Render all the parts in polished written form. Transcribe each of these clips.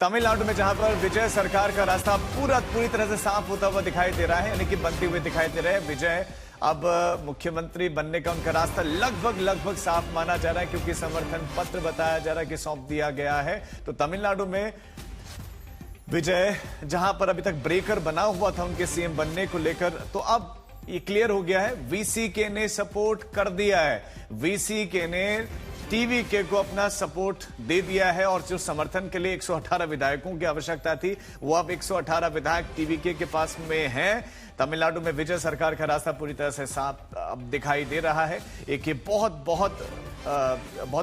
तमिलनाडु में जहां पर विजय सरकार का रास्ता पूरी तरह से साफ होता हुआ दिखाई दे रहा है, यानी कि बनते हुए दिखाई दे रहे हैं। विजय अब मुख्यमंत्री बनने का उनका रास्ता लगभग साफ माना जा रहा है, क्योंकि समर्थन पत्र बताया जा रहा है कि सौंप दिया गया है। तो तमिलनाडु में विजय जहां पर अभी तक ब्रेकर बना हुआ था उनके सीएम बनने को लेकर, तो अब ये क्लियर हो गया है। वीसीके ने सपोर्ट कर दिया है, वीसीके ने टीवीके को अपना सपोर्ट दे दिया है, और जो समर्थन के लिए 118 विधायकों की आवश्यकता थी वो अब 118 विधायक टीवीके के पास में हैं। तमिलनाडु में विजय सरकार का रास्ता पूरी तरह से साफ अब दिखाई दे रहा है। एक ये बहुत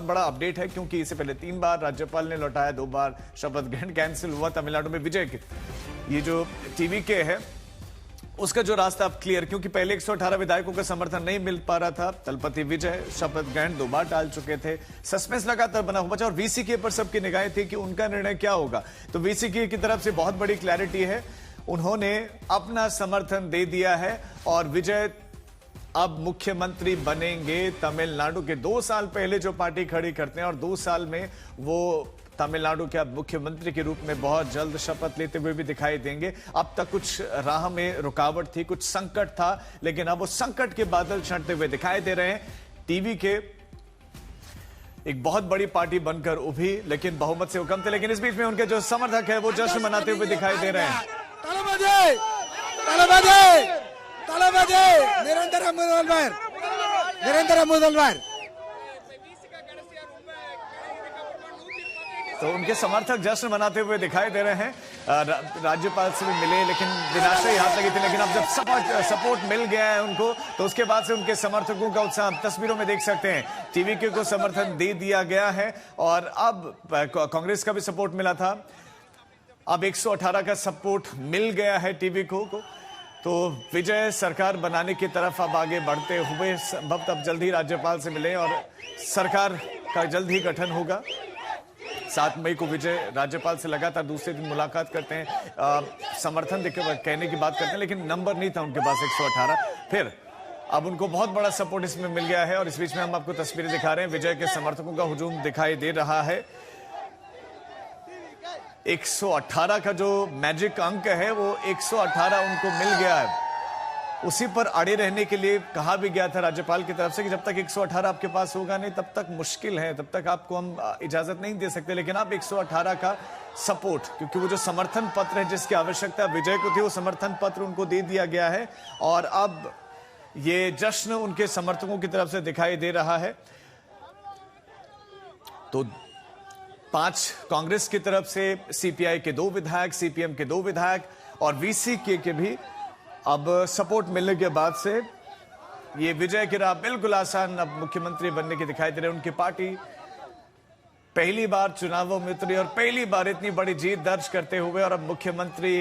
बड़ा अपडेट है, क्योंकि इससे पहले 3 बार राज्यपाल ने लौटाया, 2 बार शपथ ग्रहण कैंसिल हुआ तमिलनाडु में विजय के। ये जो टीवीके है उसका जो रास्ता अब क्लियर, क्योंकि पहले 118 विधायकों का समर्थन नहीं मिल पा रहा था। दलपति विजय शपथ ग्रहण 2 बार टाल चुके थे, सस्पेंस लगातार बना हुआ था, और वीसीके पर सबकी निगाहें थी कि उनका निर्णय क्या होगा। तो वीसीके की तरफ से बहुत बड़ी क्लैरिटी है, उन्होंने अपना समर्थन दे दिया है और विजय अब मुख्यमंत्री बनेंगे तमिलनाडु के। 2 साल पहले जो पार्टी खड़ी करते हैं और 2 साल में वो तमिलनाडु के अब मुख्यमंत्री के रूप में बहुत जल्द शपथ लेते हुए भी दिखाई देंगे। अब तक कुछ राह में रुकावट थी, कुछ संकट था, लेकिन अब वो संकट के बादल छंटते हुए दिखाई दे रहे हैं। टीवी के एक बहुत बड़ी पार्टी बनकर उभी, लेकिन बहुमत से वो कम थे, लेकिन इस बीच में उनके जो समर्थक है वो जश्न मनाते हुए दिखाई दे रहे हैं। निरंतर तो उनके समर्थक जश्न मनाते हुए दिखाई दे रहे हैं। राज्यपाल से भी मिले, लेकिन दिनाशय हाथ लगी थी, लेकिन अब जब सपोर्ट मिल गया है उनको, तो उसके बाद से उनके समर्थकों का उत्साह तस्वीरों में देख सकते हैं। टीवीके को समर्थन दे दिया गया है, और अब कांग्रेस का भी सपोर्ट मिला था, अब 118 का सपोर्ट मिल गया है टीवीके को। तो विजय सरकार बनाने की तरफ अब आगे बढ़ते हुए संभवतः अब जल्द ही राज्यपाल से मिले और सरकार का जल्द ही गठन होगा। 7 मई को विजय राज्यपाल से लगातार दूसरे दिन मुलाकात करते हैं, समर्थन कहने की बात करते हैं, लेकिन नंबर नहीं था उनके पास 118। फिर अब उनको बहुत बड़ा सपोर्ट इसमें मिल गया है, और इस बीच में हम आपको तस्वीरें दिखा रहे हैं। विजय के समर्थकों का हुजूम दिखाई दे रहा है। 118 का जो मैजिक अंक है वो 118 उनको मिल गया है। उसी पर अड़े रहने के लिए कहा भी गया था राज्यपाल की तरफ से कि जब तक 118 आपके पास होगा नहीं तब तक मुश्किल है, तब तक आपको हम इजाजत नहीं दे सकते। लेकिन अब 118 का सपोर्ट, क्योंकि वो जो समर्थन पत्र है जिसकी आवश्यकता विजय को थी, वो समर्थन पत्र उनको दे दिया गया है, और अब ये जश्न उनके समर्थकों की तरफ से दिखाई दे रहा है। तो 5 कांग्रेस की तरफ से, सीपीआई के 2 विधायक, सीपीएम के 2 विधायक और वीसीके के भी अब सपोर्ट मिलने के बाद से ये विजय की राह बिल्कुल आसान अब मुख्यमंत्री बनने की दिखाई दे रही है। उनकी पार्टी पहली बार चुनावों में उतरी और पहली बार इतनी बड़ी जीत दर्ज करते हुए, और अब मुख्यमंत्री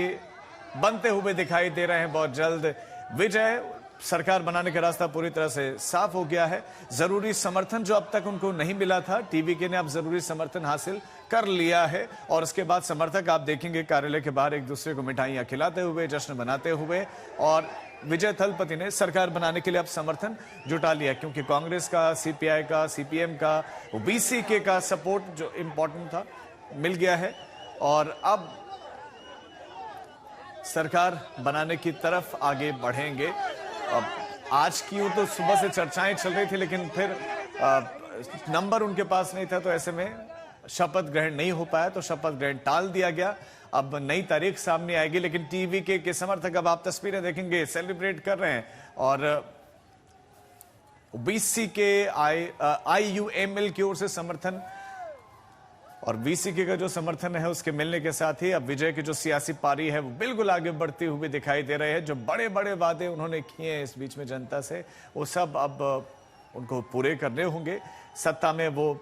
बनते हुए दिखाई दे रहे हैं बहुत जल्द। विजय सरकार बनाने का रास्ता पूरी तरह से साफ हो गया है। जरूरी समर्थन जो अब तक उनको नहीं मिला था, टीवीके ने अब जरूरी समर्थन हासिल कर लिया है, और उसके बाद समर्थक आप देखेंगे कार्यालय के बाहर एक दूसरे को मिठाइयां खिलाते हुए, जश्न मनाते हुए, और विजय थलपति ने सरकार बनाने के लिए अब समर्थन जुटा लिया, क्योंकि कांग्रेस का, सीपीआई का, सीपीएम का, वीसीके का सपोर्ट जो इंपॉर्टेंट था मिल गया है, और अब सरकार बनाने की तरफ आगे बढ़ेंगे। अब आज की तो सुबह से चर्चाएं चल रही थी, लेकिन फिर नंबर उनके पास नहीं था, तो ऐसे में शपथ ग्रहण नहीं हो पाया, तो शपथ ग्रहण टाल दिया गया। अब नई तारीख सामने आएगी, लेकिन टीवीके के समर्थक, अब आप तस्वीरें देखेंगे, सेलिब्रेट कर रहे हैं, और वीसीके आईयूएमएल की ओर से समर्थन और वीसीके का जो समर्थन है उसके मिलने के साथ ही अब विजय की जो सियासी पारी है वो बिल्कुल आगे बढ़ती हुई दिखाई दे रहे हैं। जो बड़े बड़े वादे उन्होंने किए हैं इस बीच में जनता से, वो सब अब उनको पूरे करने होंगे। सत्ता में वो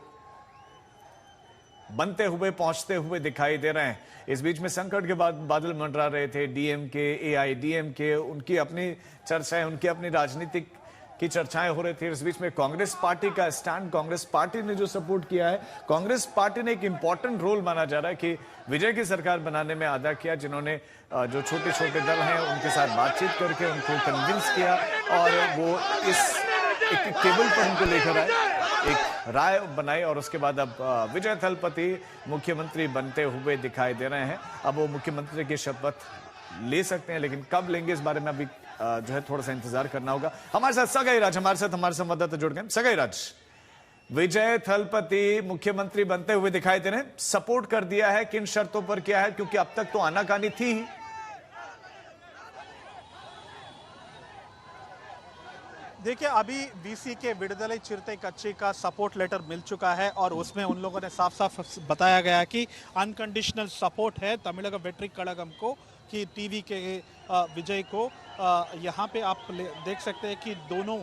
बनते हुए, पहुंचते हुए दिखाई दे रहे हैं। इस बीच में संकट के बाद बादल मंडरा रहे थे, डीएमके, एआईडीएमके, उनकी अपनी चर्चाएं, उनकी अपनी राजनीतिक की चर्चाएं हो रही थी। इस बीच में कांग्रेस पार्टी का स्टैंड, कांग्रेस पार्टी ने जो सपोर्ट किया है, कांग्रेस पार्टी ने एक इंपॉर्टेंट रोल माना जा रहा है कि विजय की सरकार बनाने में अदा किया, जिन्होंने जो छोटे छोटे दल हैं उनके साथ बातचीत करके उनको कन्विंस किया, और वो इस एक टेबल पर उनको लेकर आए, एक राय बनाई और उसके बाद अब विजय थलपति मुख्यमंत्री बनते हुए दिखाई दे रहे हैं। अब वो मुख्यमंत्री की शपथ ले सकते हैं, लेकिन कब लेंगे इस बारे में अभी जो है थोड़ा सा इंतजार करना होगा। हमारे साथ सगाई राज हमारे संवाददाता जुड़ गए। सगाई राज, विजय थलपति मुख्यमंत्री बनते हुए दिखाई दे रहे हैं, सपोर्ट कर दिया है, किन शर्तों पर किया है, क्योंकि अब तक तो आनाकानी थी ही। देखिए, अभी वीसी के विडुदलाई चिरते कच्ची का सपोर्ट लेटर मिल चुका है और उसमें उन लोगों ने साफ साफ बताया गया कि अनकंडीशनल सपोर्ट है तमिळग वेट्री कड़गम को, कि टीवी के विजय को। यहाँ पे आप देख सकते हैं कि दोनों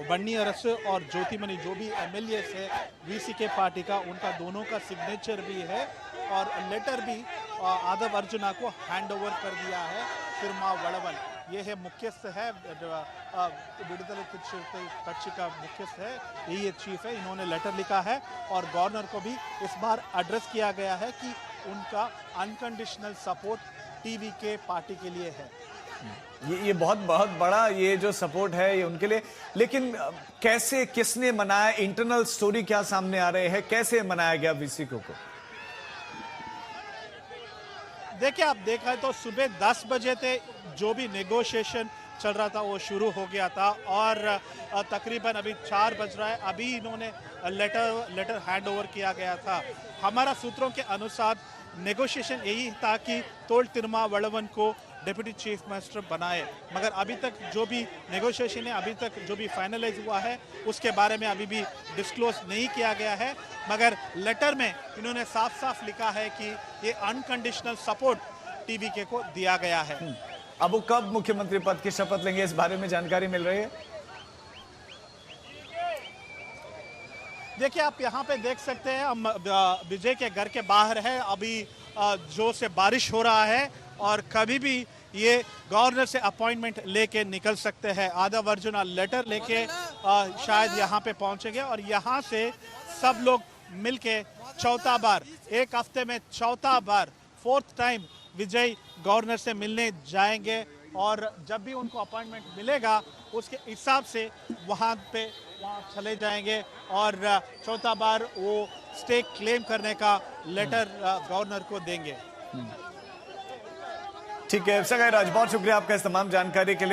वन्नीअरसु और ज्योतिमणि जो भी एमएलए है वीसी के पार्टी का, उनका दोनों का सिग्नेचर भी है और लेटर भी आदव अर्जुना को हैंड ओवर कर दिया है। तिरुमा वड़वन ये है मुख्यस्थ है, विडुदलाई कच्ची का मुख्यस्थ है, यही चीफ है। इन्होंने लेटर लिखा है और गवर्नर को भी इस बार एड्रेस किया गया है कि उनका अनकंडीशनल सपोर्ट टीवी के पार्टी के लिए है। ये बहुत बहुत बड़ा ये जो सपोर्ट है ये उनके लिए, लेकिन कैसे, किसने मनाया, इंटरनल स्टोरी क्या सामने आ रहे हैं, कैसे मनाया गया वीसी को? देखिए, आप देखा तो सुबह 10 बजे थे जो भी नेगोशिएशन चल रहा था वो शुरू हो गया था और तकरीबन अभी 4 बज रहा है, अभी इन्होंने लेटर हैंड ओवर किया गया था। हमारा सूत्रों के अनुसार नेगोशिएशन यही था कि तोल तिरुमा वड़वन को डिप्टी चीफ मिनिस्टर बनाए, मगर अभी तक जो भी नेगोशिएशन है, अभी तक जो भी फाइनलाइज हुआ है उसके बारे में अभी भी डिस्क्लोज नहीं किया गया है। मगर लेटर में इन्होंने साफ साफ लिखा है कि ये अनकंडीशनल सपोर्ट टीवीके को दिया गया है। अब वो कब मुख्यमंत्री पद की शपथ लेंगे, इस बारे में जानकारी मिल रही है? देखिए, आप यहाँ पे देख सकते हैं, हम विजय के घर के बाहर है, अभी जोर से बारिश हो रहा है और कभी भी ये गवर्नर से अपॉइंटमेंट लेके निकल सकते हैं। आदव अर्जुना लेटर लेके शायद यहाँ पे पहुंचेंगे और यहाँ से सब लोग मिलके चौथा बार, एक हफ्ते में चौथा बार, 4th टाइम विजय गवर्नर से मिलने जाएंगे और जब भी उनको अपॉइंटमेंट मिलेगा उसके हिसाब से वहाँ चले जाएंगे और चौथा बार वो स्टे क्लेम करने का लेटर गवर्नर को देंगे। ठीक है सगाई राज, बहुत शुक्रिया आपका इस तमाम जानकारी के लिए।